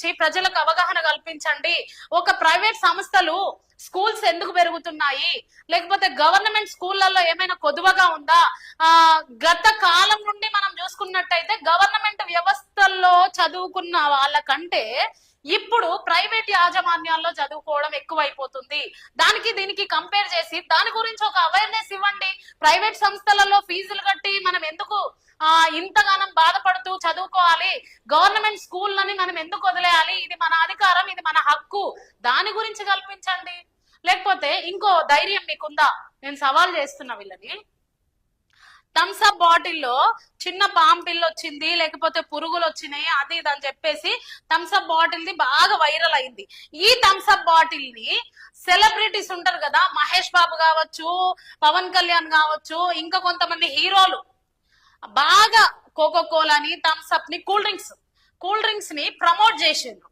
గురించి ప్రజలకు అవగాహన కల్పించండి. ఒక ప్రైవేట్ సంస్థలు స్కూల్స్ ఎందుకు పెరుగుతున్నాయి, లేకపోతే గవర్నమెంట్ స్కూళ్లలో ఏమైనా కొదువగా ఉందా? గత కాలం నుండి మనం చూసుకున్నట్టయితే గవర్నమెంట్ వ్యవస్థల్లో చదువుకున్న వాళ్ళకంటే ఇప్పుడు ప్రైవేట్ యాజమాన్యాల్లో చదువుకోవడం ఎక్కువైపోతుంది. దానికి దీనికి కంపేర్ చేసి దాని గురించి ఒక అవేర్నెస్ ఇవ్వండి. ప్రైవేట్ సంస్థలలో ఫీజులు కట్టి మనం ఎందుకు ఇంతగానం బాధపడుతూ చదువుకోవాలి? గవర్నమెంట్ స్కూళ్ళని మనం ఎందుకు వదిలేయాలి? ఇది మన అధికారం, ఇది మన హక్కు. దాని గురించి కల్పించండి. లేకపోతే ఇంకో ధైర్యం మీకుందా? నేను సవాల్ చేస్తున్నా వీళ్ళని. థమ్స్అప్ బాటిల్లో చిన్న పాంపిల్లు వచ్చింది, లేకపోతే పురుగులు వచ్చినాయి, అది ఇది అని చెప్పేసి థమ్స్అప్ బాటిల్ ది బాగా వైరల్ అయింది. ఈ థమ్స్అప్ బాటిల్ ని సెలబ్రిటీస్ ఉంటారు కదా, మహేష్ బాబు కావచ్చు, పవన్ కళ్యాణ్ కావచ్చు, ఇంకా కొంతమంది హీరోలు బాగా కోకో కోలాని, థమ్స్అప్ ని, కూల్ డ్రింక్స్ ని ప్రమోట్ చేసిండ్రు.